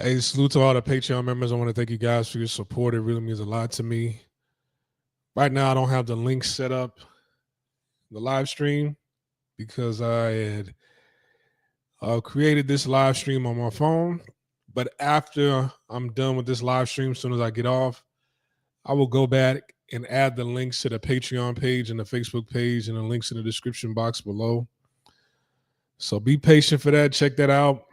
Hey, salute to all the Patreon members. I want to thank you guys for your support. It really means a lot to me. Right now, I don't have the link set up, the live stream, because I had created this live stream on my phone. But after I'm done with this live stream, as soon as I get off, I will go back and add the links to the Patreon page and the Facebook page and the links in the description box below. So be patient for that. Check that out.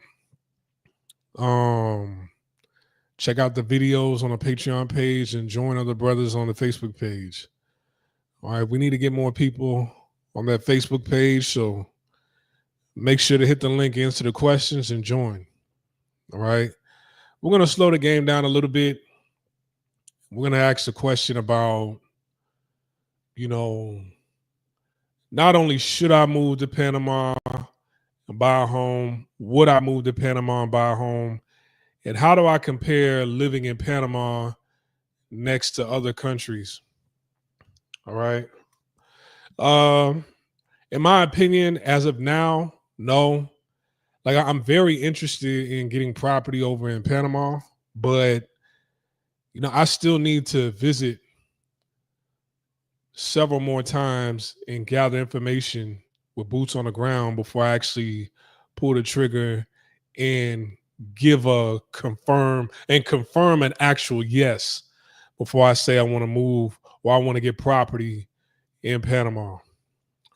Check out the videos on the Patreon page and join other brothers on the Facebook page. All right, we need to get more people on that Facebook page. So make sure to hit the link, answer the questions, and join. All right. We're going to slow the game down a little bit. We're going to ask a question about, not only should I move to Panama and buy a home, would I move to Panama and buy a home? And how do I compare living in Panama next to other countries? All right. In my opinion, as of now, no. Like I'm very interested in getting property over in Panama, but I still need to visit several more times and gather information with boots on the ground before I actually pull the trigger and give a confirm an actual yes before I say I want to move or I want to get property in Panama.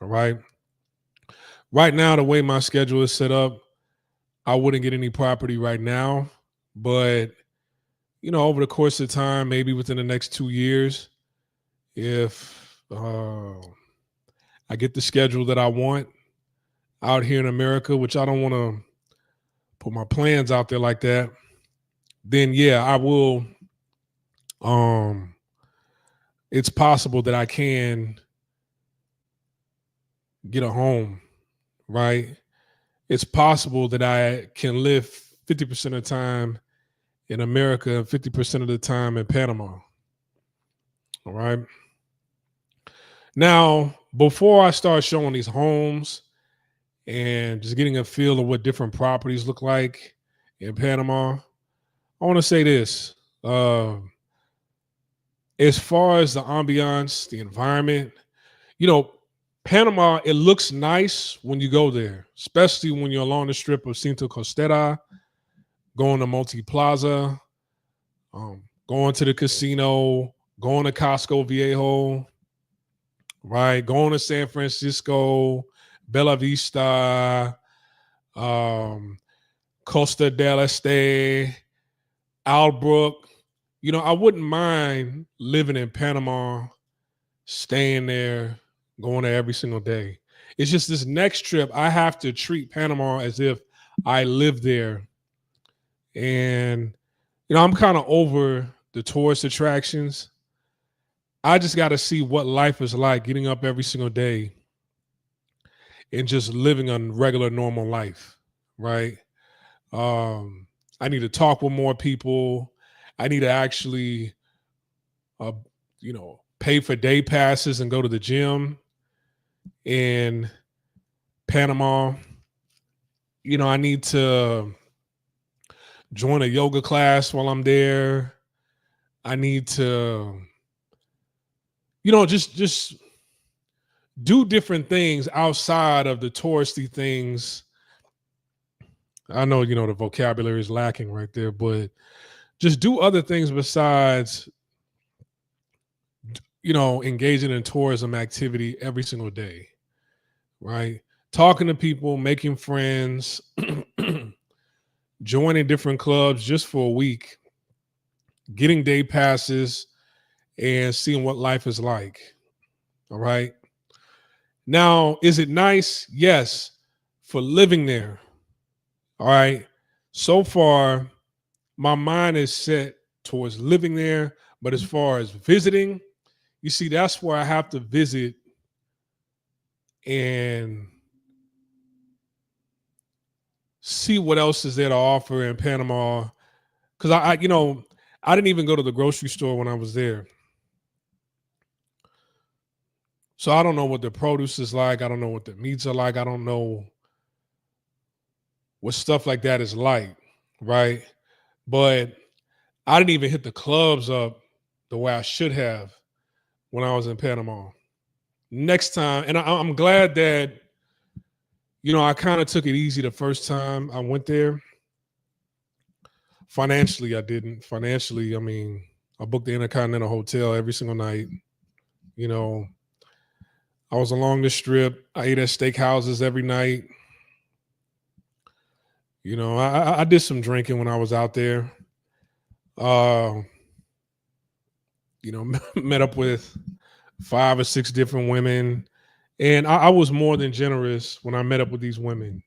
All right. Right now, the way my schedule is set up, I wouldn't get any property right now, but over the course of time, maybe within the next 2 years, if I get the schedule that I want out here in America, which I don't want to put my plans out there like that, then yeah, I will. It's possible that I can get a home, right? It's possible that I can live 50% of the time in America and 50% of the time in Panama. All right. Now, before I start showing these homes and just getting a feel of what different properties look like in Panama, I want to say this. As far as the ambiance, the environment, Panama, it looks nice when you go there, especially when you're along the strip of Cinto Costera, going to Multi Plaza, going to the casino, going to Costco Viejo, right? Going to San Francisco, Bella Vista, Costa del Este, Albrook. I wouldn't mind living in Panama, staying there, going there every single day. It's just this next trip, I have to treat Panama as if I live there. And, I'm kind of over the tourist attractions. I just got to see what life is like getting up every single day and just living a regular, normal life, right? I need to talk with more people. I need to actually, pay for day passes and go to the gym in Panama. I need to join a yoga class while I'm there. I need to, just do different things outside of the touristy things. I know, the vocabulary is lacking right there, but just do other things besides, engaging in tourism activity every single day, right? Talking to people, making friends, joining different clubs just for a week, getting day passes, and seeing what life is like. All right. Now, is it nice? Yes, for living there. All right. So far, my mind is set towards living there. But as far as visiting, you see, that's where I have to visit and see what else is there to offer in Panama. Because I didn't even go to the grocery store when I was there. So I don't know what the produce is like. I don't know what the meats are like. I don't know what stuff like that is like, right? but I didn't even hit the clubs up the way I should have when I was in Panama. Next time, and I'm glad that, I kind of took it easy the first time I went there. Financially, I didn't. Financially, I mean, I booked the Intercontinental Hotel every single night. You know, I was along the strip. I ate at steakhouses every night. I did some drinking when I was out there. Uh, met up with 5 or 6 different women, and I was more than generous when I met up with these women,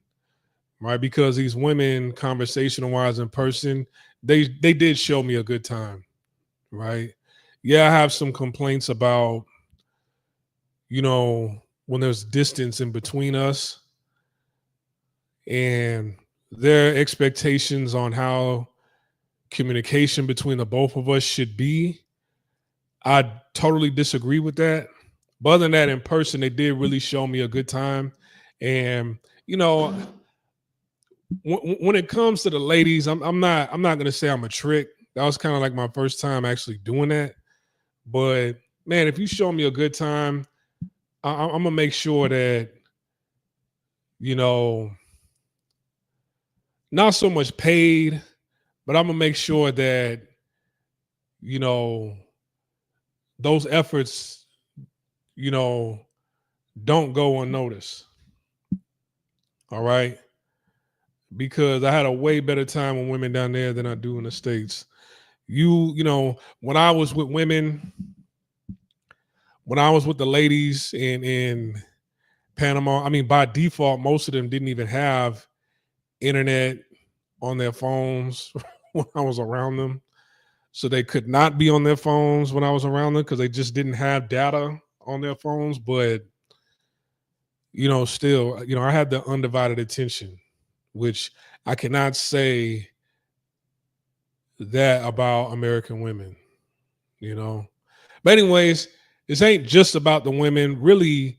right? Because these women, conversational wise, in person, they did show me a good time, right? Yeah, I have some complaints about, when there's distance in between us and their expectations on how communication between the both of us should be. I totally disagree with that. But other than that, in person, they did really show me a good time. And you know, when it comes to the ladies, I'm not gonna say I'm a trick. That was kind of like my first time actually doing that. But man, if you show me a good time, I'm gonna make sure that you know not so much paid, but I'm gonna make sure that you know those efforts, you know, don't go unnoticed. All right, because I had a way better time with women down there than I do in the States. When I was with women, when I was with the ladies in Panama, I mean, by default, most of them didn't even have internet on their phones when I was around them. So they could not be on their phones when I was around them because they just didn't have data on their phones. But, still, I had the undivided attention, which I cannot say that about American women, you know. But anyways, this ain't just about the women. Really,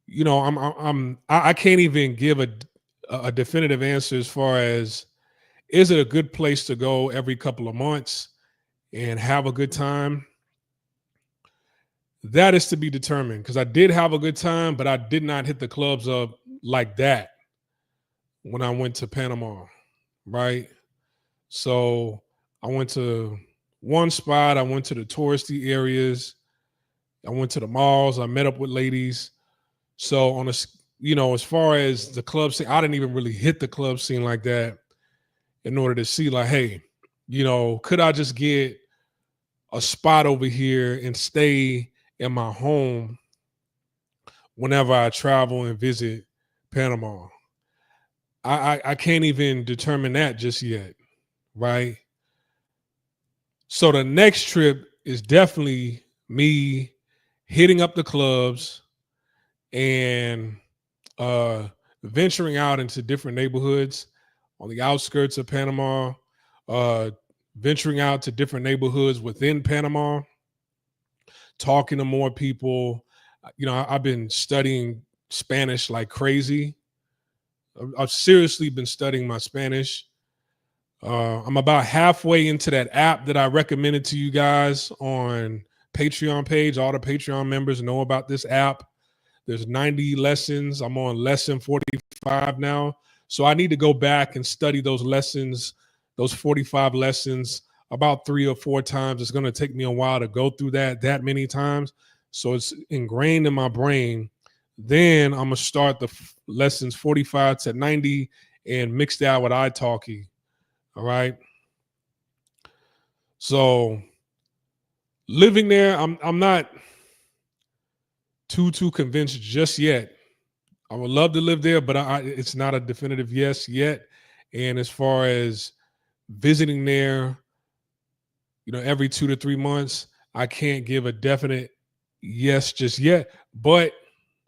I can't even give a definitive answer as far as is it a good place to go every couple of months and have a good time. That is to be determined because I did have a good time, but I did not hit the clubs up like that when I went to Panama, right? So I went to one spot, I went to the touristy areas, I went to the malls, I met up with ladies. So as far as the club scene, I didn't even really hit the club scene like that in order to see like, hey, could I just get a spot over here and stay in my home whenever I travel and visit Panama? I can't even determine that just yet, right? So the next trip is definitely me hitting up the clubs and uh venturing out into different neighborhoods on the outskirts of Panama, uh venturing out to different neighborhoods within Panama, talking to more people. I've been studying Spanish like crazy. I've seriously been studying my Spanish. I'm about halfway into that app that I recommended to you guys on Patreon page. All the Patreon members know about this app. There's 90 lessons. I'm on lesson 45 now. So I need to go back and study those lessons, those 45 lessons about 3 or 4 times. It's going to take me a while to go through that many times. So it's ingrained in my brain. Then I'm going to start the lessons 45 to 90 and mix that with italki. All right. So living there, I'm not too convinced just yet. I would love to live there, but it's not a definitive yes yet. And as far as visiting there, every 2 to 3 months, I can't give a definite yes just yet. But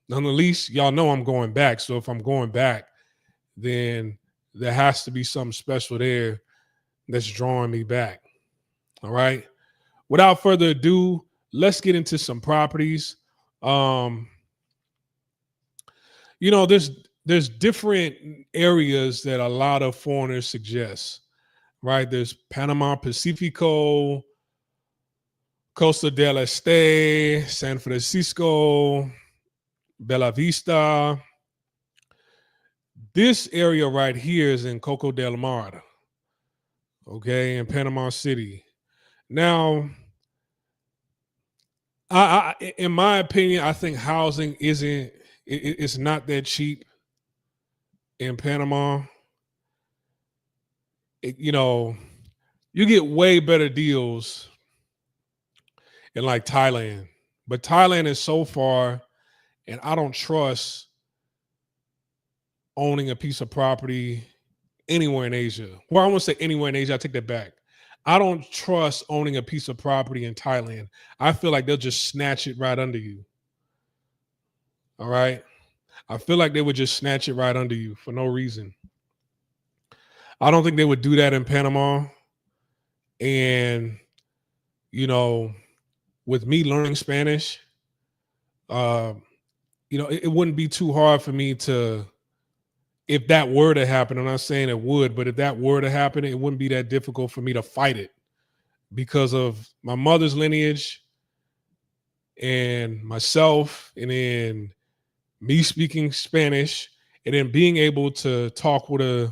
nonetheless, y'all know I'm going back. So if I'm going back, then there has to be something special there that's drawing me back. All right. Without further ado, let's get into some properties. There's there's different areas that a lot of foreigners suggest, right? There's Panama Pacifico, Costa del Este, San Francisco, Bella Vista. This area right here is in Coco del Mar, okay, in Panama City. Now, in my opinion, I think housing isn't it's not that cheap in Panama. You know, you get way better deals in like Thailand, but Thailand is so far, and I don't trust owning a piece of property anywhere in Asia. Well, I won't say anywhere in Asia. I take that back. I don't trust owning a piece of property in Thailand. I feel like they'll just snatch it right under you. All right. I feel like they would just snatch it right under you for no reason. I don't think they would do that in Panama. And, you know, with me learning Spanish, uh, it wouldn't be too hard for me to, if that were to happen, I'm not saying it would, but if that were to happen, it wouldn't be that difficult for me to fight it because of my mother's lineage and myself, and then me speaking Spanish, and then being able to talk with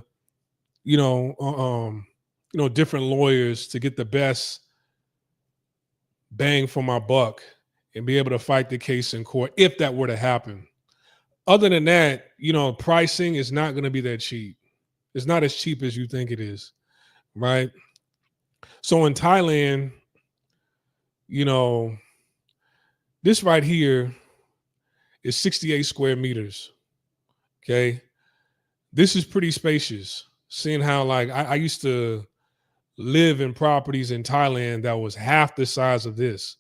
different lawyers to get the best bang for my buck and be able to fight the case in court if that were to happen. Other than that, pricing is not going to be that cheap. It's not as cheap as you think it is, right? So in Thailand, this right here is 68 square meters. Okay. This is pretty spacious. Seeing how like I used to live in properties in Thailand that was half the size of this,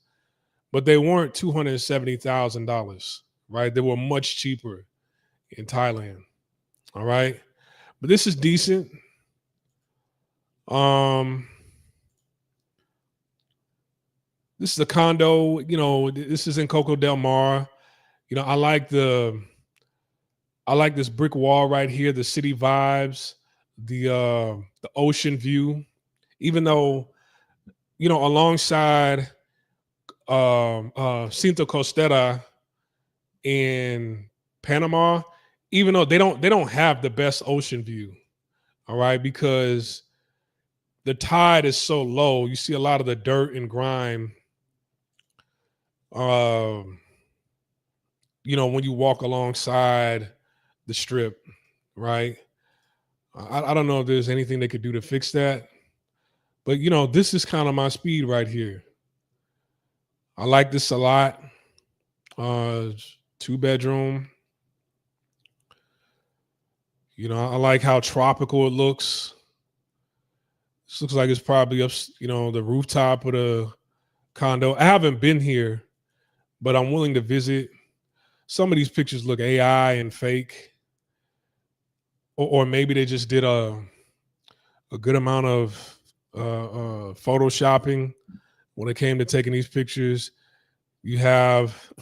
but they weren't $270,000, right? They were much cheaper in Thailand. All right. But this is decent. This is a condo, this is in Coco del Mar. I like this brick wall right here, the city vibes, the ocean view, even though, alongside Cinto Costera in Panama, even though they don't have the best ocean view, all right, because the tide is so low, you see a lot of the dirt and grime. When you walk alongside the strip, right? I don't know if there's anything they could do to fix that, but this is kind of my speed right here. I like this a lot. 2-bedroom. I like how tropical it looks. This looks like it's probably up, the rooftop of the condo. I haven't been here, but I'm willing to visit. Some of these pictures look AI and fake, or maybe they just did a good amount of photoshopping when it came to taking these pictures. You have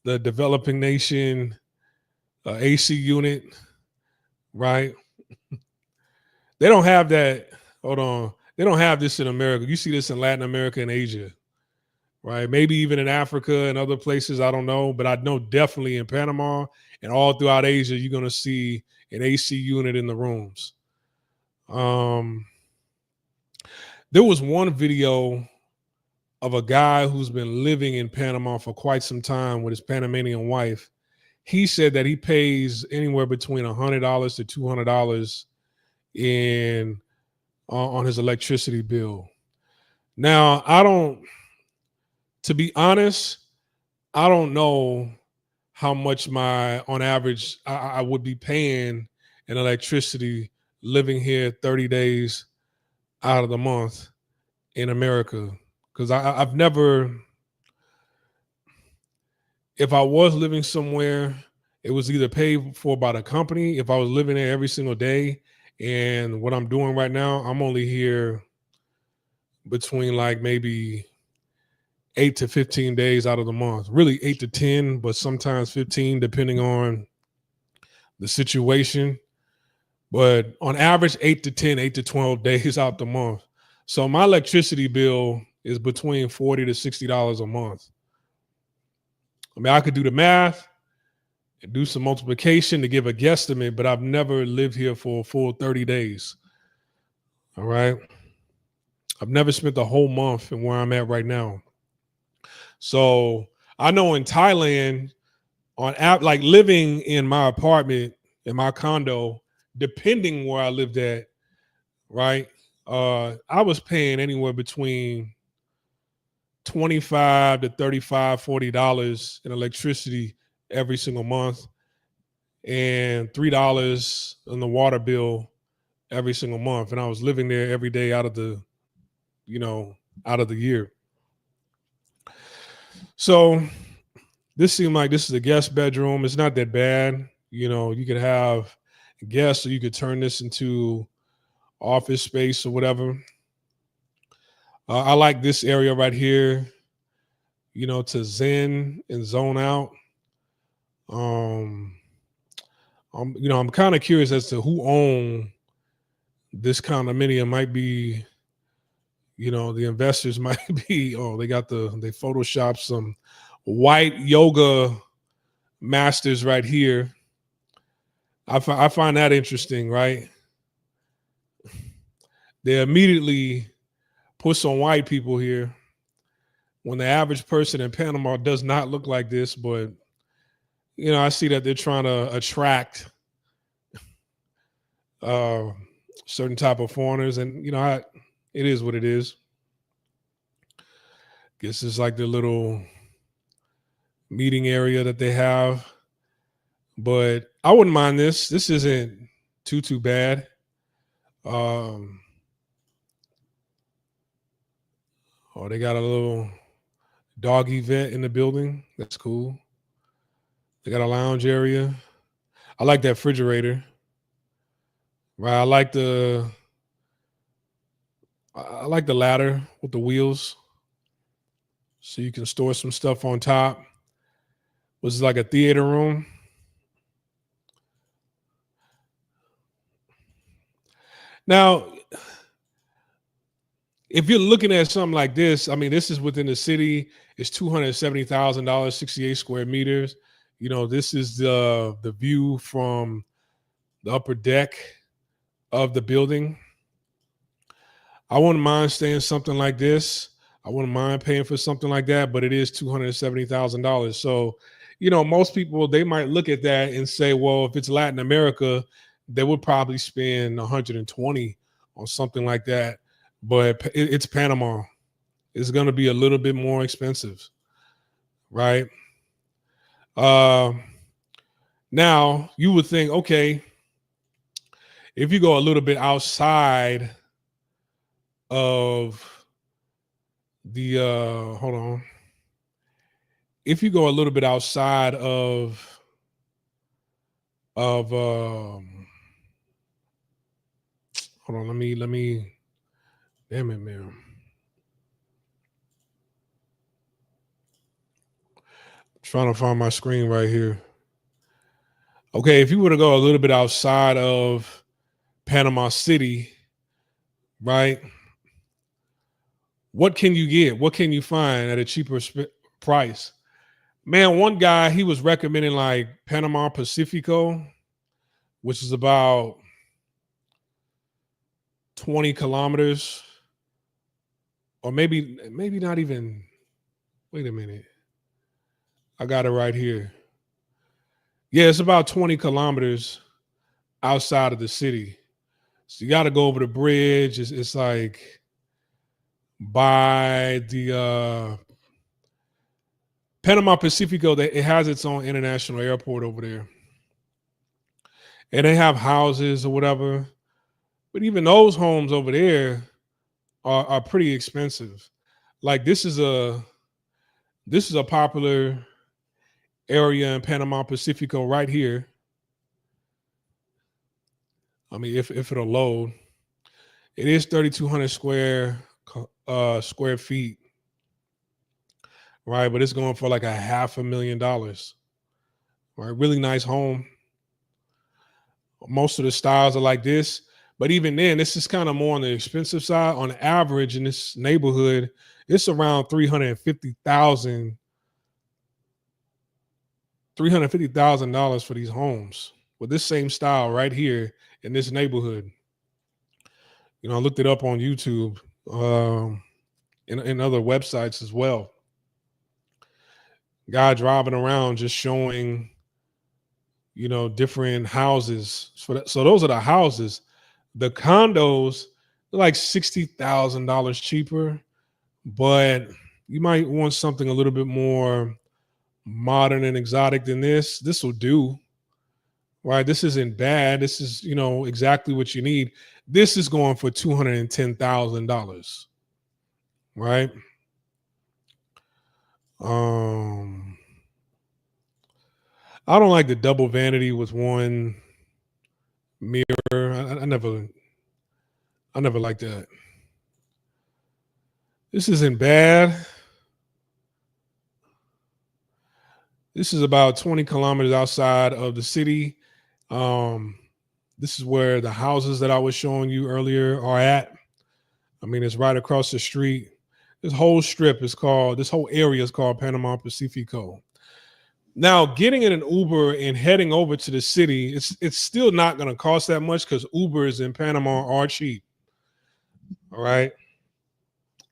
the developing nation AC unit, right? They don't have that. Hold on. They don't have this in America. You see this in Latin America and Asia, right? Maybe even in Africa and other places. I don't know. But I know definitely in Panama and all throughout Asia, you're going to see an AC unit in the rooms. There was one video of a guy who's been living in Panama for quite some time with his Panamanian wife. He said that he pays anywhere between $100 to $200 on his electricity bill. Now, to be honest, I don't know how much on average I would be paying in electricity living here 30 days out of the month in America. Because I've never, if I was living somewhere, it was either paid for by the company. If I was living there every single day, and what I'm doing right now, I'm only here between like maybe 8 to 15 days out of the month. Really 8 to 10, but sometimes 15, depending on the situation, but on average, 8 to 10, 8 to 12 days out the month. So my electricity bill is between $40 to $60 a month. I mean, I could do the math and do some multiplication to give a guesstimate, but I've never lived here for a full 30 days. All right. I've never spent the whole month in where I'm at right now. So I know in Thailand, on app, like living in my apartment, in my condo, depending where I lived at, right? I was paying anywhere between 25 to 35, $40 in electricity every single month, and $3 on the water bill every single month. And I was living there every day out of the, you know, out of the year. So this seemed like this is a guest bedroom. It's not that bad. You know, you could have guests, or you could turn this into office space or whatever. I like this area right here, you know, to zen and zone out. Um, I'm kind of curious as to who owned this condominium. Might be, the investors might be. Oh, they photoshopped some white yoga masters right here. I find that interesting, right? They immediately put some white people here when the average person in Panama does not look like this. But I see that they're trying to attract uh, certain type of foreigners, and it is what it is. Guess it's like the little meeting area that they have, but I wouldn't mind this. This isn't too bad. Oh, they got a little dog event in the building. That's cool. They got a lounge area. I like that refrigerator. Right. I like the ladder with the wheels, so you can store some stuff on top. Was like a theater room. Now, if you're looking at something like this, I mean, this is within the city. It's $270,000, 68 square meters. This is the view from the upper deck of the building. I wouldn't mind staying something like this. I wouldn't mind paying for something like that, but it is $270,000. So, most people, they might look at that and say, well, if it's Latin America, they would probably spend 120 on something like that. But it's Panama. It's going to be a little bit more expensive, right? Now you would think, okay, if you go a little bit outside of the hold on, if you go a little bit outside of hold on, let me damn it, man. Trying to find my screen right here. Okay, if you were to go a little bit outside of Panama City, right? What can you get? What can you find at a cheaper price? Man, one guy, he was recommending like Panama Pacifico, which is about 20 kilometers, or maybe not even. Wait a minute. I got it right here. Yeah, it's about 20 kilometers outside of the city. So you got to go over the bridge. It's like by the Panama Pacifico, it has its own international airport over there. And they have houses or whatever. But even those homes over there are pretty expensive. Like this is a popular area in Panama Pacifico right here. I mean, if it'll load, it is 3,200 square feet, right? But it's going for like $500,000, right? Really nice home. Most of the styles are like this, but even then, this is kind of more on the expensive side. On average, in this neighborhood, it's around 350,000 $350,000 for these homes with this same style right here in this neighborhood. I looked it up on YouTube, um, and other websites as well. Guy driving around just showing, different houses. So those are the houses. The condos, they're like $60,000 cheaper, but you might want something a little bit more modern and exotic than this. This will do. Right, this isn't bad. This is, exactly what you need. This is going for $210,000, right? Um, I don't like the double vanity with one mirror. I never liked that. This isn't bad. This is about 20 kilometers outside of the city. Um, this is where the houses that I was showing you earlier are at. I mean, it's right across the street. This whole area is called Panama Pacifico. Now, getting in an Uber and heading over to the city, it's still not going to cost that much because Ubers in Panama are cheap. All right,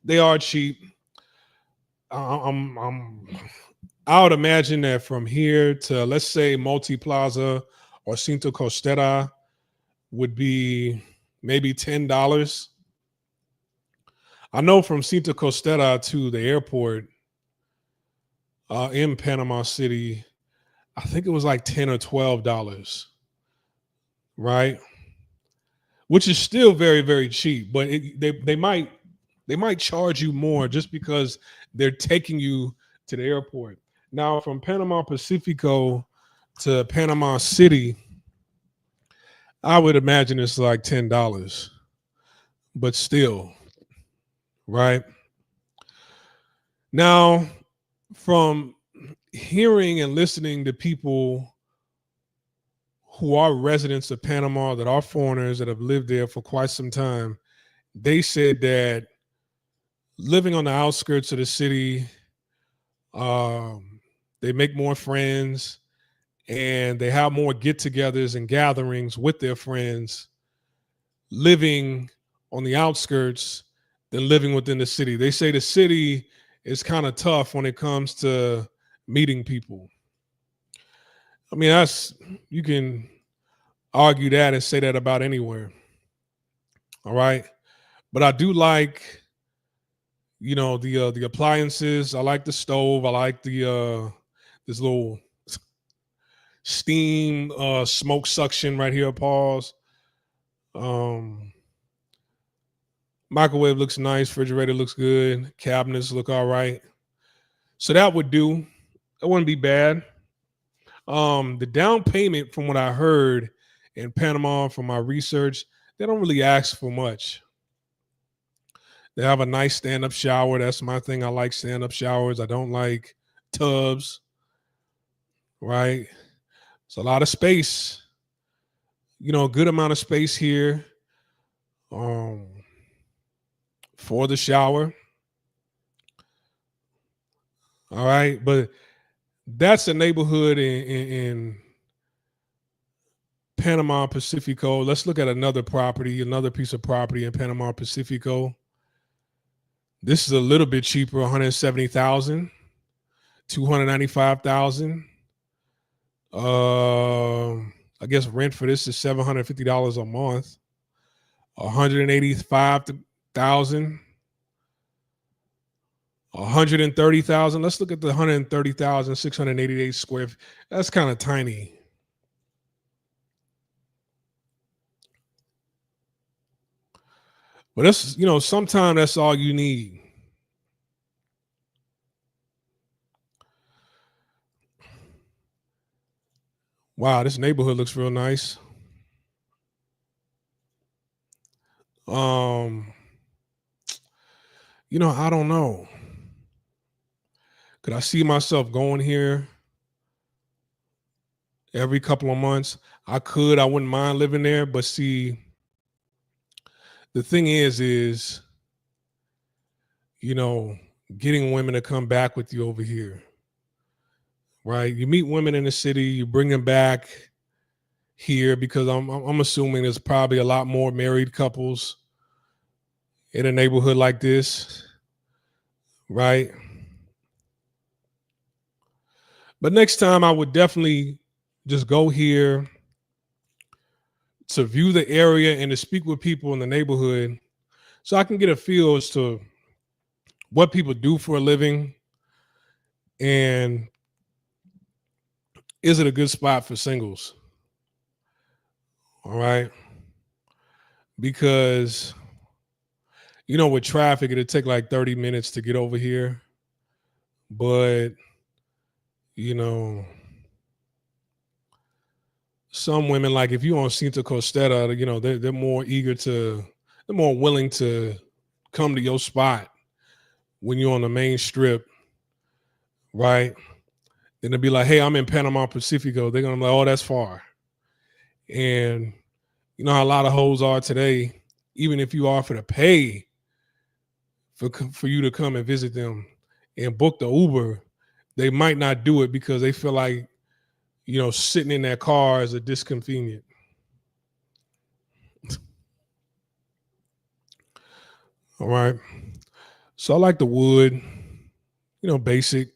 they are cheap. I would imagine that from here to, let's say, Multi Plaza or Cinto Costera would be maybe $10. I know from Cinto Costera to the airport in Panama City, I think it was like $10 or $12, right? Which is still very, very cheap, but they might charge you more just because they're taking you to the airport. Now, from Panama Pacifico to Panama City, I would imagine it's like $10, but still, right? Now, from hearing and listening to people who are residents of Panama, that are foreigners that have lived there for quite some time, they said that living on the outskirts of the city, they make more friends and they have more get-togethers and gatherings with their friends living on the outskirts than living within the city. They say the city is kind of tough when it comes to meeting people. I mean, you can argue that and say that about anywhere. All right. But I do like, the appliances. I like the stove. I like the this little steam smoke suction right here. Pause. Um, Microwave looks nice. Refrigerator looks good. Cabinets look all right. So that would do. That wouldn't be bad. The down payment, from what I heard in Panama from my research, they don't really ask for much. They have a nice stand-up shower. That's my thing. I like stand-up showers. I don't like tubs. Right? It's a lot of space. A good amount of space here um, for the shower. All right, but that's a neighborhood in Panama Pacifico. Let's look at another piece of property in Panama Pacifico. This is a little bit cheaper, 170,000, 295,000. I guess rent for this is $750 a month. 185,000. 130,000. Let's look at the 130,688 square. That's kind of tiny. But that's, sometimes that's all you need. Wow, this neighborhood looks real nice. I don't know. Could I see myself going here every couple of months. I wouldn't mind living there, but see, the thing is, you know, getting women to come back with you over here, right? You meet women in the city, you bring them back here because I'm assuming there's probably a lot more married couples in a neighborhood like this, right? But next time I would definitely just go here to view the area and to speak with people in the neighborhood so I can get a feel as to what people do for a living and is it a good spot for singles? All right. Because, with traffic, it'd take like 30 minutes to get over here. But, you know, some women, like if you on Cinta Costera, they're more they're more willing to come to your spot when you're on the main strip, right? And they'll be like, hey, I'm in Panama Pacifico. They're gonna be like, oh, that's far. And you know how a lot of hoes are today, even if you offer to pay for you to come and visit them and book the Uber, they might not do it because they feel like, sitting in their car is a disconvenient. All right. So I like the wood, basic.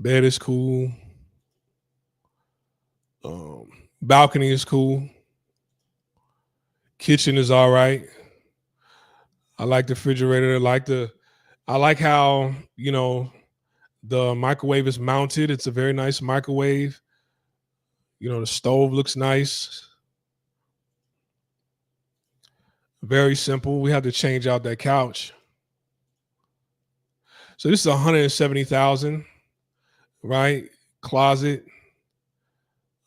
Bed is cool. Balcony is cool. Kitchen is all right. I like the refrigerator. I like how, the microwave is mounted. It's a very nice microwave. The stove looks nice. Very simple. We had to change out that couch. So this is 170,000, right? Closet.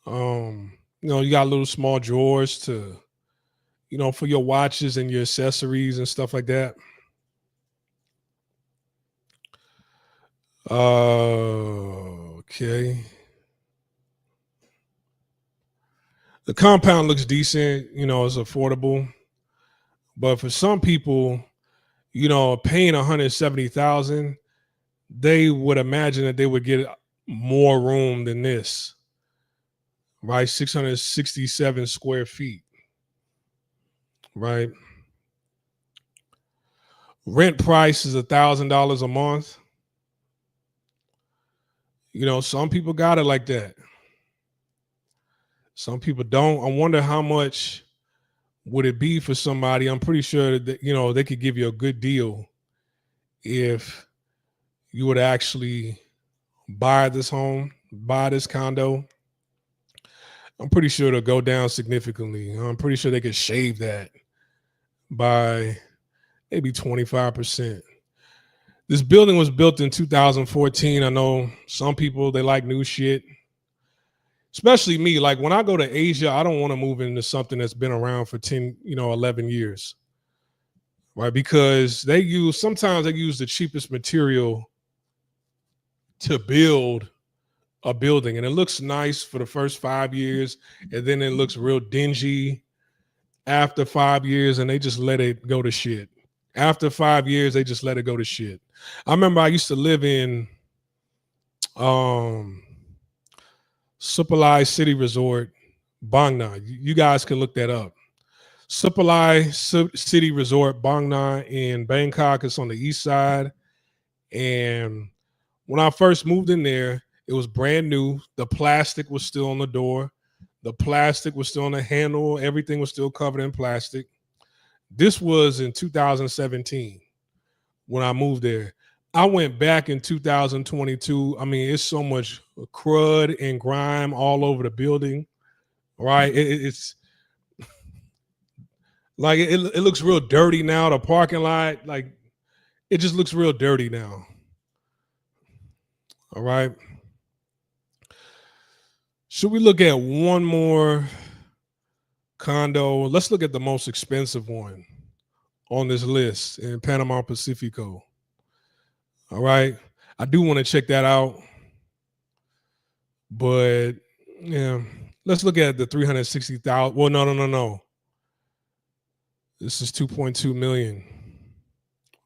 You got little small drawers to, for your watches and your accessories and stuff like that. Okay. The compound looks decent, it's affordable. But for some people, paying 170,000, they would imagine that they would get more room than this, right? 667 square feet, right? Rent price is $1,000 a month. Some people got it like that. Some people don't. I wonder how much would it be for somebody. I'm pretty sure that, they could give you a good deal if you would actually buy this home, buy this condo. I'm pretty sure it'll go down significantly. I'm pretty sure they could shave that by maybe 25%. This building was built in 2014. I know some people, they like new shit, especially me. Like when I go to Asia, I don't want to move into something that's been around for 10, 11 years, right? Because sometimes they use the cheapest material to build a building, and it looks nice for the first 5 years, and then it looks real dingy after 5 years, and they just let it go to shit. After 5 years, they just let it go to shit. I remember I used to live in Supalai City Resort, Bang Na. You guys can look that up. Supalai City Resort, Bang Na in Bangkok. It's on the east side. And when I first moved in there, it was brand new. The plastic was still on the door. The plastic was still on the handle. Everything was still covered in plastic. This was in 2017 when I moved there. I went back in 2022. I mean, it's so much crud and grime all over the building, right? It's like it looks real dirty now. The parking lot, like it just looks real dirty now. All right. Should we look at one more condo? Let's look at the most expensive one on this list in Panama Pacifico. All right. I do want to check that out. But yeah, let's look at the 360,000. Well, no. This is 2.2 million,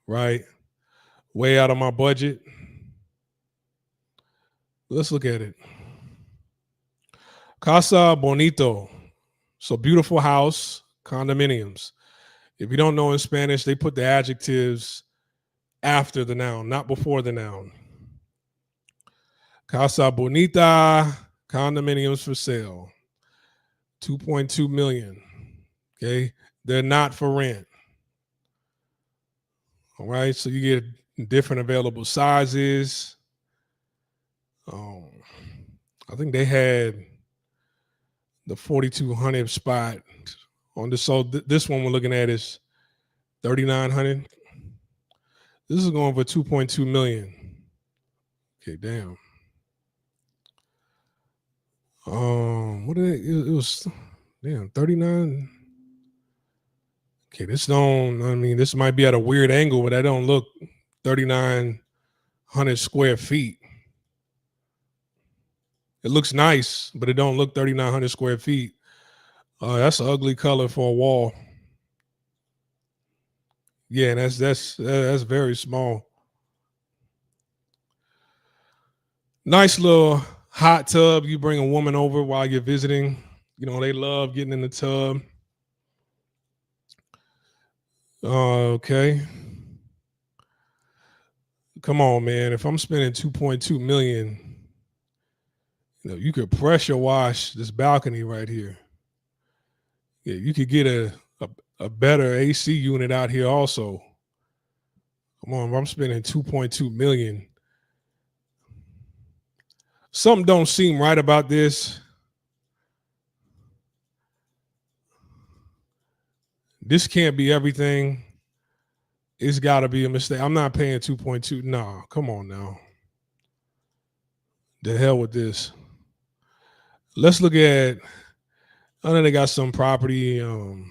right? Way out of my budget. Let's look at it. Casa Bonito. So beautiful house, condominiums. If you don't know in Spanish, they put the adjectives after the noun, not before the noun. Casa Bonita, condominiums for sale. 2.2 million. Okay. They're not for rent. All right. So you get different available sizes. I think they had the 4,200 spot on this. So this one we're looking at is 3,900. This is going for 2.2 million. Okay, damn. What did it was damn 39. Okay, this don't, I mean, this might be at a weird angle, but that don't look 3,900 square feet. It looks nice, but it don't look 3,900 square feet. That's an ugly color for a wall. Yeah, and that's very small. Nice little hot tub. You bring a woman over while you're visiting. You know, they love getting in the tub. Okay. Come on, man. If I'm spending 2.2 million, you know, you could pressure wash this balcony right here. Yeah, you could get a better AC unit out here also. Come on, if I'm spending 2.2 million. Something don't seem right about this. This can't be everything. It's got to be a mistake. I'm not paying 2.2. No, come on now. The hell with this. Let's look at, I know they got some property in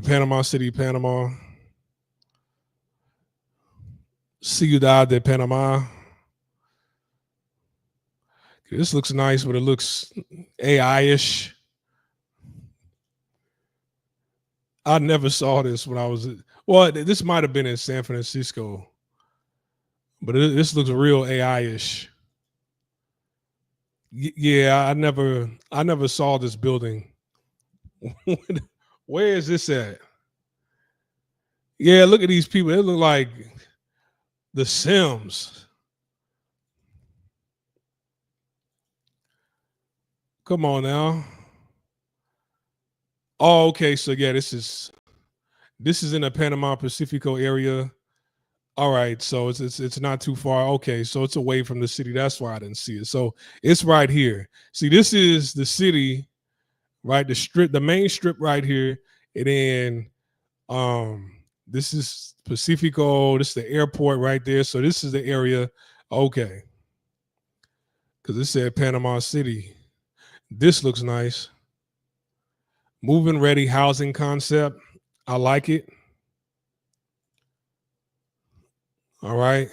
Panama City, Panama. Ciudad de Panama. This looks nice, but it looks AI-ish. I never saw this when I was, well, this might have been in San Francisco, but this looks real AI-ish. Yeah, I never saw this building. Where is this at? Yeah, look at these people. They look like the Sims. Come on now. Oh, okay. So yeah, this is in the Panama Pacifico area. All right, so it's not too far. Okay, so it's away from the city. That's why I didn't see it. So it's right here. See, this is the city, right? The strip, the main strip right here. And then this is Pacifico. This is the airport right there. So this is the area. Okay. Because it said Panama City. This looks nice. Move-in ready housing concept. I like it. All right.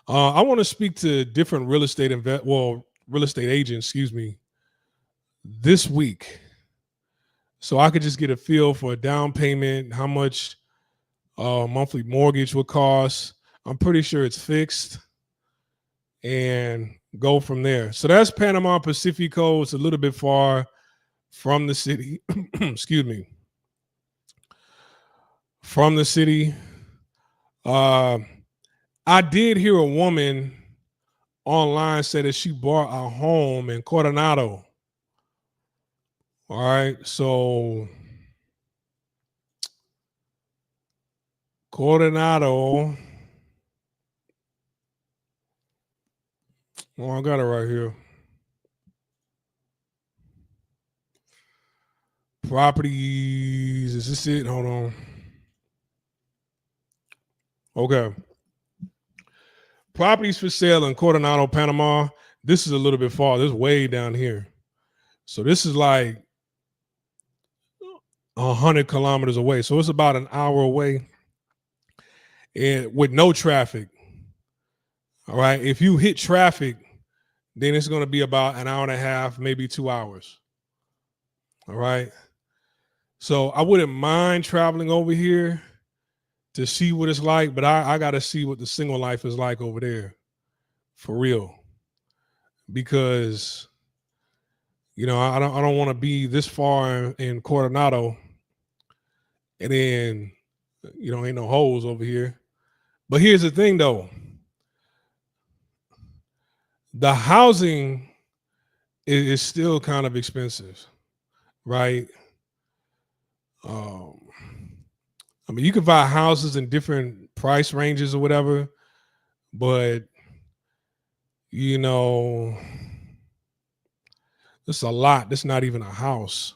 I want to speak to different real estate agents, excuse me, this week. So I could just get a feel for a down payment, how much monthly mortgage would cost. I'm pretty sure it's fixed, and go from there. So that's Panama Pacifico. It's a little bit far from the city. Excuse me. From the city. I did hear a woman online say that she bought a home in Coronado. All right, so Coronado. Oh, I got it right here. Properties. Is this it? Hold on. Okay. Properties for sale in Coronado, Panama. This is a little bit far. This is way down here. So this is like 100 kilometers away. So it's about an hour away, and with no traffic. All right. If you hit traffic, then it's going to be about an hour and a half, maybe 2 hours. All right. So I wouldn't mind traveling over here to see what it's like, but I got to see what the single life is like over there for real. Because, I don't want to be this far in Coronado and then, ain't no holes over here. But here's the thing though, the housing is still kind of expensive, right? Um, I mean, you can buy houses in different price ranges or whatever, but you know, it's a lot. It's not even a house.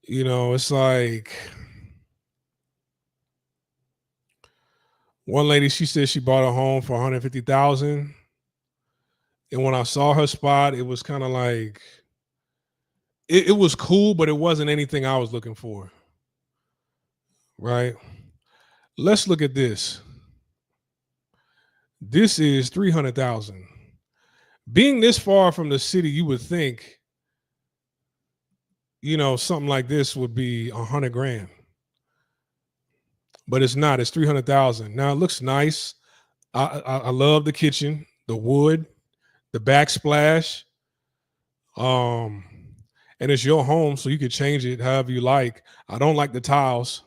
It's like one lady. She said she bought a home for 150,000, and when I saw her spot, it was kind of like it was cool, but it wasn't anything I was looking for. Right? Let's look at this. This is 300,000. Being this far from the city, you would think, something like this would be 100 grand, but it's not. It's 300,000. Now it looks nice. I love the kitchen, the wood, the backsplash. Um, and it's your home, so you can change it however you like. I don't like the tiles.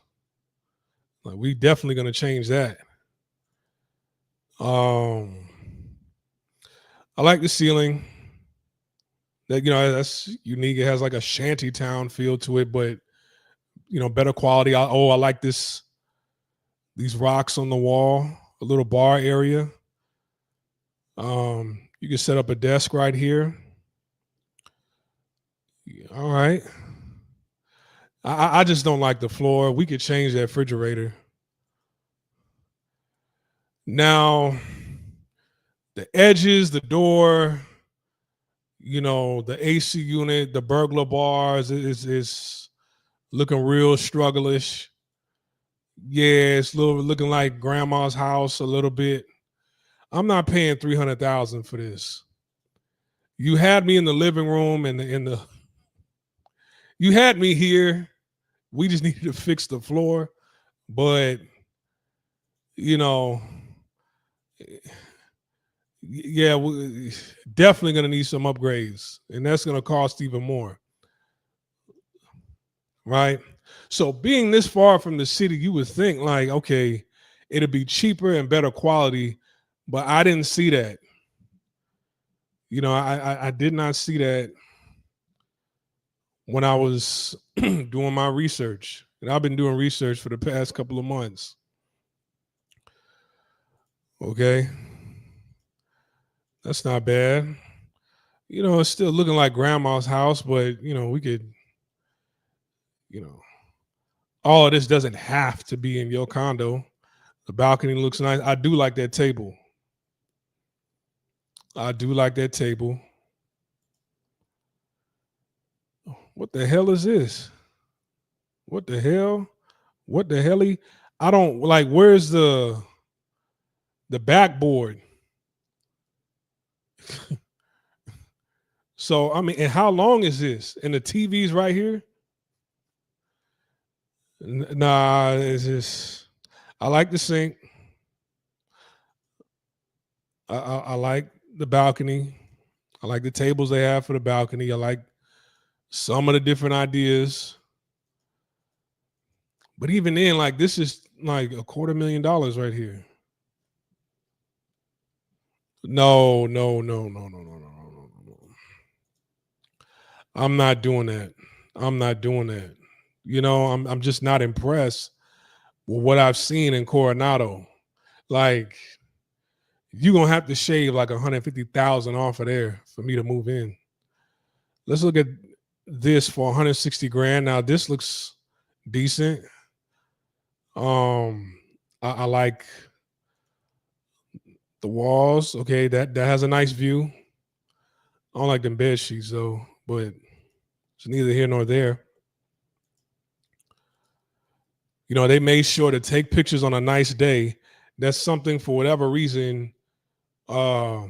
Like, we definitely gonna change that. Um, I like the ceiling. That's unique. It has like a shanty town feel to it, but better quality. I like these rocks on the wall, a little bar area. You can set up a desk right here. All right. I just don't like the floor. We could change that refrigerator. Now, the edges, the door, the AC unit, the burglar bars is looking real strugglish. Yeah, it's looking like grandma's house a little bit. I'm not paying 300,000 for this. You had me in the living room and you had me here. We just needed to fix the floor, but you know, yeah, we definitely going to need some upgrades, and that's going to cost even more, right? So being this far from the city, you would think like, okay, it'll be cheaper and better quality, but I didn't see that. I did not see that when I was doing my research, and I've been doing research for the past couple of months. Okay, that's not bad. It's still looking like grandma's house, but we could, you know, all of this doesn't have to be in your condo. The balcony looks nice. I do like that table. I do like that table. What the hell is this? What the hell? What the hell? I don't like. Where's the backboard? So I mean, and how long is this? And the TV's right here. Nah, it's just. I like the sink. I like the balcony. I like the tables they have for the balcony. I like some of the different ideas. But even then, like, this is like $250,000 right here. No, no, no, no, no, no, no, no, no, no. I'm not doing that. I'm not doing that. I'm just not impressed with what I've seen in Coronado. Like, you're gonna have to shave like 150,000 off of there for me to move in. Let's look at this for 160 grand. Now this looks decent. I like the walls. Okay, that has a nice view. I don't like them bed sheets though, but it's neither here nor there. They made sure to take pictures on a nice day. That's something, for whatever reason, uh,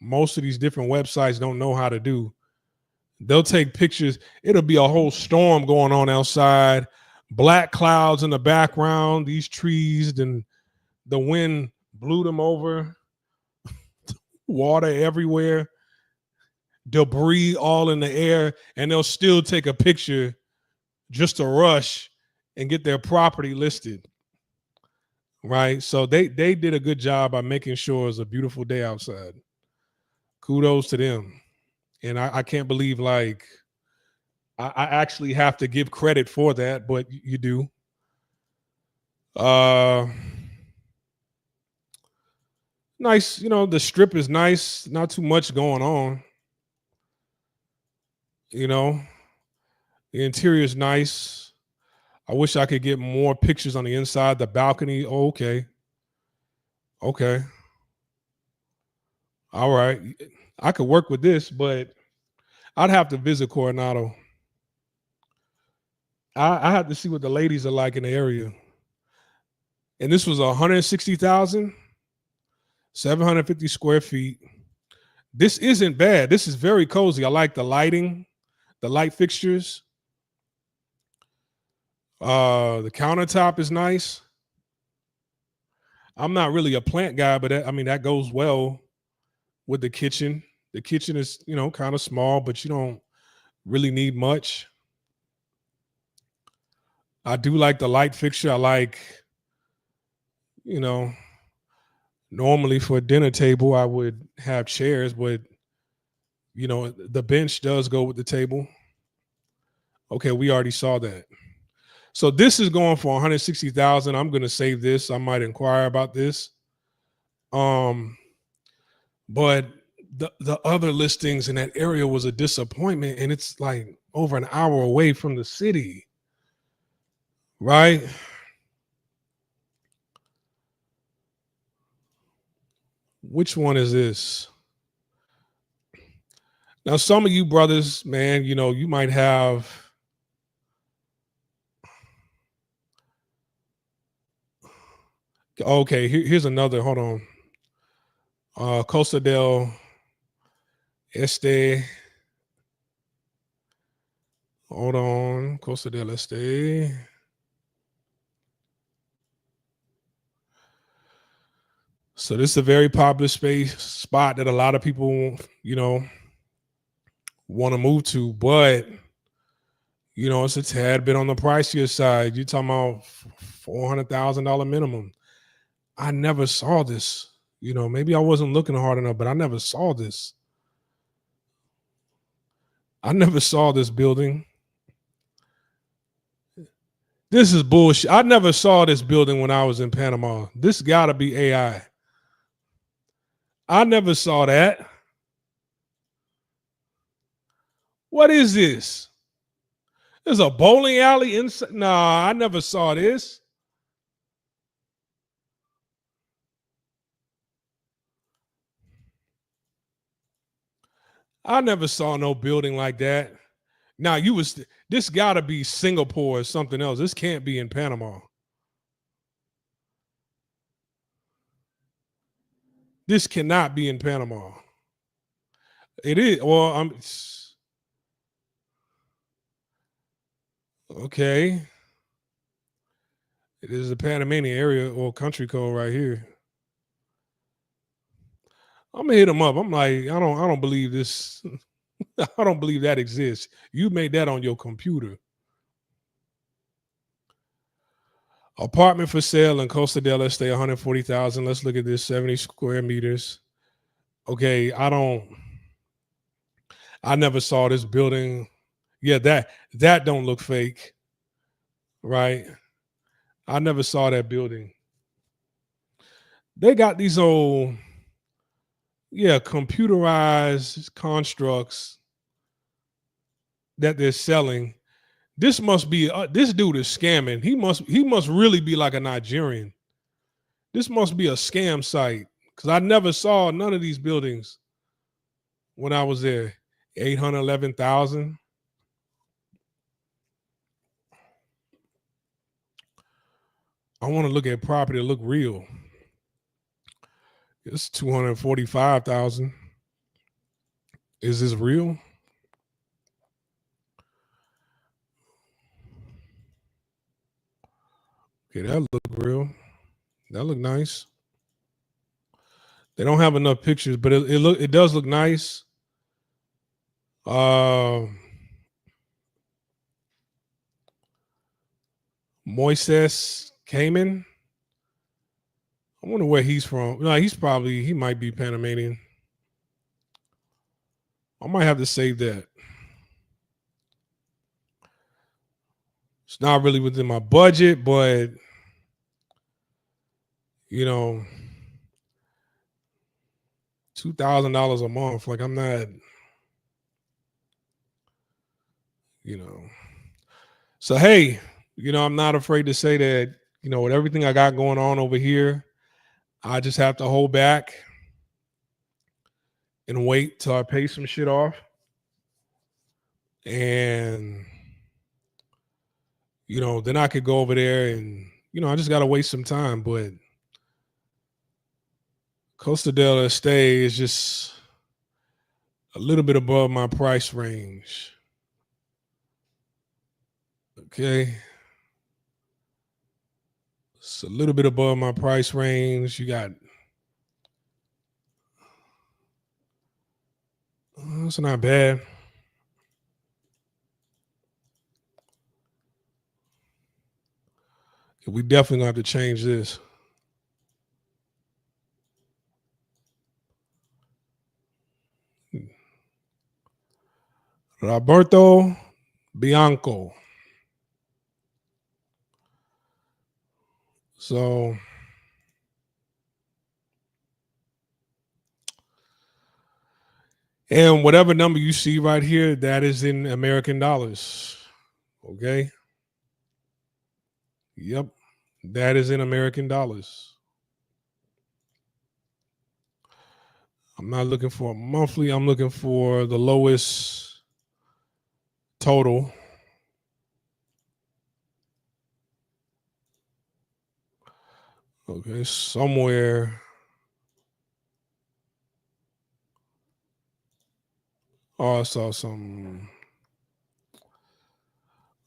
most of these different websites don't know how to do. They'll take pictures. It'll be a whole storm going on outside, black clouds in the background, these trees, and the wind blew them over, water everywhere, debris all in the air, and they'll still take a picture just to rush and get their property listed. Right. So they did a good job by making sure it's a beautiful day outside. Kudos to them. And I can't believe like I actually have to give credit for that, but you do. Uh Nice, the strip is nice, not too much going on, you know. The interior is nice. I wish I could get more pictures on the inside, the balcony. Oh, okay. Okay. All right. I could work with this, but I'd have to visit Coronado. I have to see what the ladies are like in the area. And this was 160,000, 750 square feet. This isn't bad. This is very cozy. I like the lighting, the light fixtures. The countertop is nice. I'm not really a plant guy, but that goes well with the kitchen. The kitchen is, kind of small, but you don't really need much. I do like the light fixture. I like, you know, normally for a dinner table, I would have chairs, but the bench does go with the table. Okay, we already saw that. So this is going for 160,000. I'm going to save this. I might inquire about this. But the other listings in that area was a disappointment, and it's like over an hour away from the city, right? Which one is this? Now, some of you brothers, man, you might have. Okay, here's another. Hold on. Costa del Este. Hold on. Costa del Este. So this is a very popular spot that a lot of people, want to move to, but it's a tad bit on the pricier side. You're talking about $400,000 minimum. I never saw this. Maybe I wasn't looking hard enough, but I never saw this. I never saw this building. This is bullshit. I never saw this building when I was in Panama. This got to be AI. I never saw that. What is this? There's a bowling alley inside. Nah, I never saw this. I never saw no building like that. Now this got to be Singapore or something else. This can't be in Panama. This cannot be in Panama. It is. Well, okay. It is a Panamanian area or country code right here. I'm gonna hit them up. I'm like, I don't believe this. I don't believe that exists. You made that on your computer. Apartment for sale in Costa del Este, 140,000. Let's look at this, 70 square meters. Okay, I never saw this building. Yeah, that don't look fake, right? I never saw that building. They got these old, computerized constructs that they're selling. This must be this dude is scamming. He must really be like a Nigerian. This must be a scam site because I never saw none of these buildings when I was there. 811,000. I want to look at property to look real. It's 245,000. Is this real? Okay, that look real. That look nice. They don't have enough pictures, but it does look nice. Uh, Moises Cayman. I wonder where he's from. No, he might be Panamanian. I might have to save that. It's not really within my budget, but you know, $2,000 a month. Like I'm not, you know. So hey, I'm not afraid to say that, with everything I got going on over here, I just have to hold back and wait till I pay some shit off. And then I could go over there and I just gotta waste some time. But Costa del Este is just a little bit above my price range. Okay. It's a little bit above my price range. You got it's not bad. We definitely gonna have to change this. Roberto Bianco. So and whatever number you see right here, that is in American dollars. Okay. Yep. That is in American dollars. I'm not looking for a monthly. I'm looking for the lowest total. Okay, somewhere. Oh, I saw some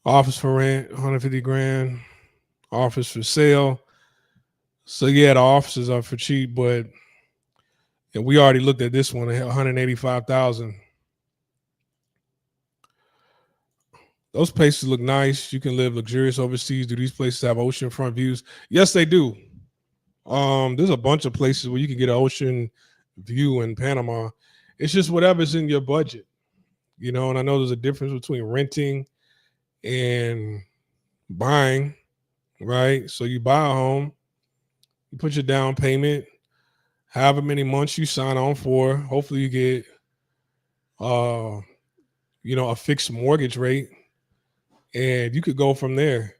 office for rent, 150 grand. Office for sale. So yeah, the offices are for cheap, but we already looked at this one. 185,000. Those places look nice. You can live luxurious overseas. Do these places have oceanfront views? Yes, they do. There's a bunch of places where you can get an ocean view in Panama. It's just whatever's in your budget, and I know there's a difference between renting and buying, right? So you buy a home, you put your down payment, however many months you sign on for. Hopefully you get, a fixed mortgage rate, and you could go from there.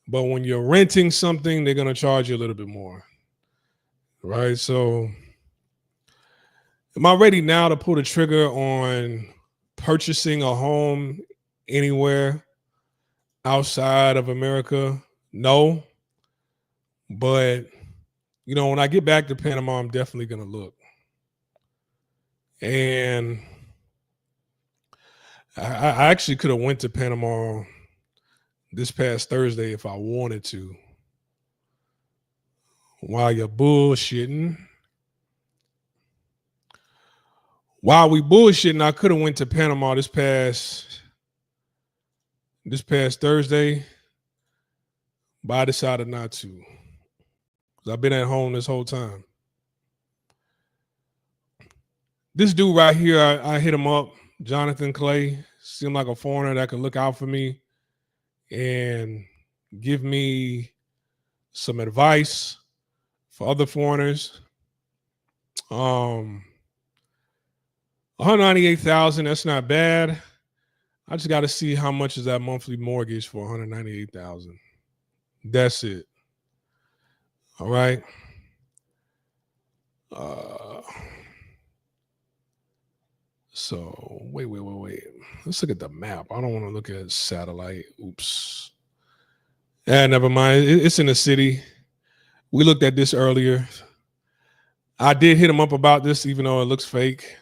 But when you're renting something, they're going to charge you a little bit more, right? So am I ready now to pull the trigger on purchasing a home anywhere outside of America? No. But, when I get back to Panama, I'm definitely going to look. And I actually could have went to Panama this past Thursday if I wanted to. While you're bullshitting. While we bullshitting, I could have went to Panama this past Thursday, but I decided not to. Because I've been at home this whole time. This dude right here, I hit him up, Jonathan Clay. Seemed like a foreigner that could look out for me and give me some advice for other foreigners. 198,000, that's not bad. I just got to see how much is that monthly mortgage for 198,000. That's it. All right. So wait. Let's look at the map. I don't want to look at satellite. Oops. Yeah, never mind. It's in the city. We looked at this earlier. I did hit him up about this, even though it looks fake.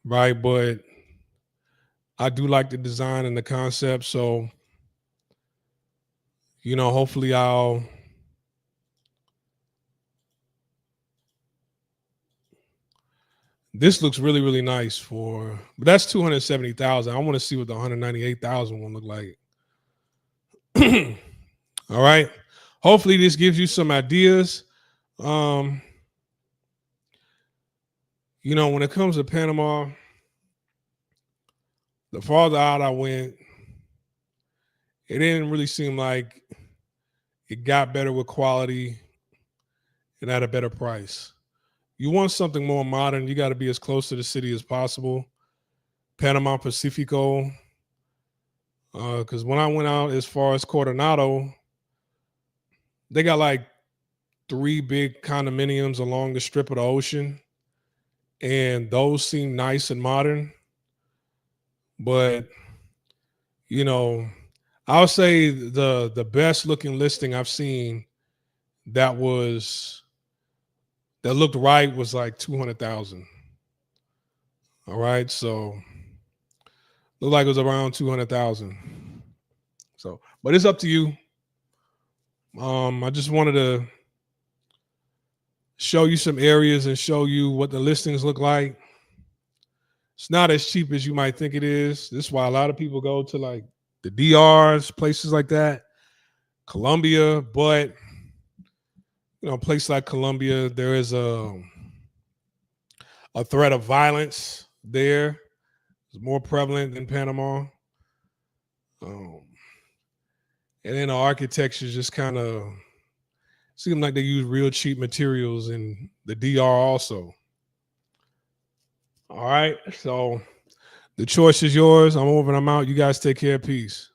right? But I do like the design and the concept. So, hopefully this looks really, really nice but that's 270,000. I want to see what the 198,000 one look like. All right. Hopefully this gives you some ideas. Um, when it comes to Panama, the farther out I went, it didn't really seem like it got better with quality and at a better price. You want something more modern, you got to be as close to the city as possible. Panama Pacifico, because when I went out as far as Coronado, they got like 3 big condominiums along the strip of the ocean, and those seem nice and modern. But you know, I'll say the best looking listing I've seen that was that looked right was like 200,000. All right, so looked like it was around 200,000. So, but it's up to you. I just wanted to show you some areas and show you what the listings look like. It's not as cheap as you might think it is. This is why a lot of people go to like the DRs, places like that, Colombia. But a place like Colombia, there is a threat of violence there. It's more prevalent than Panama. Um, and then the architecture just kind of seems like they use real cheap materials in the DR also. All right. So the choice is yours. I'm over and I'm out. You guys take care. Peace.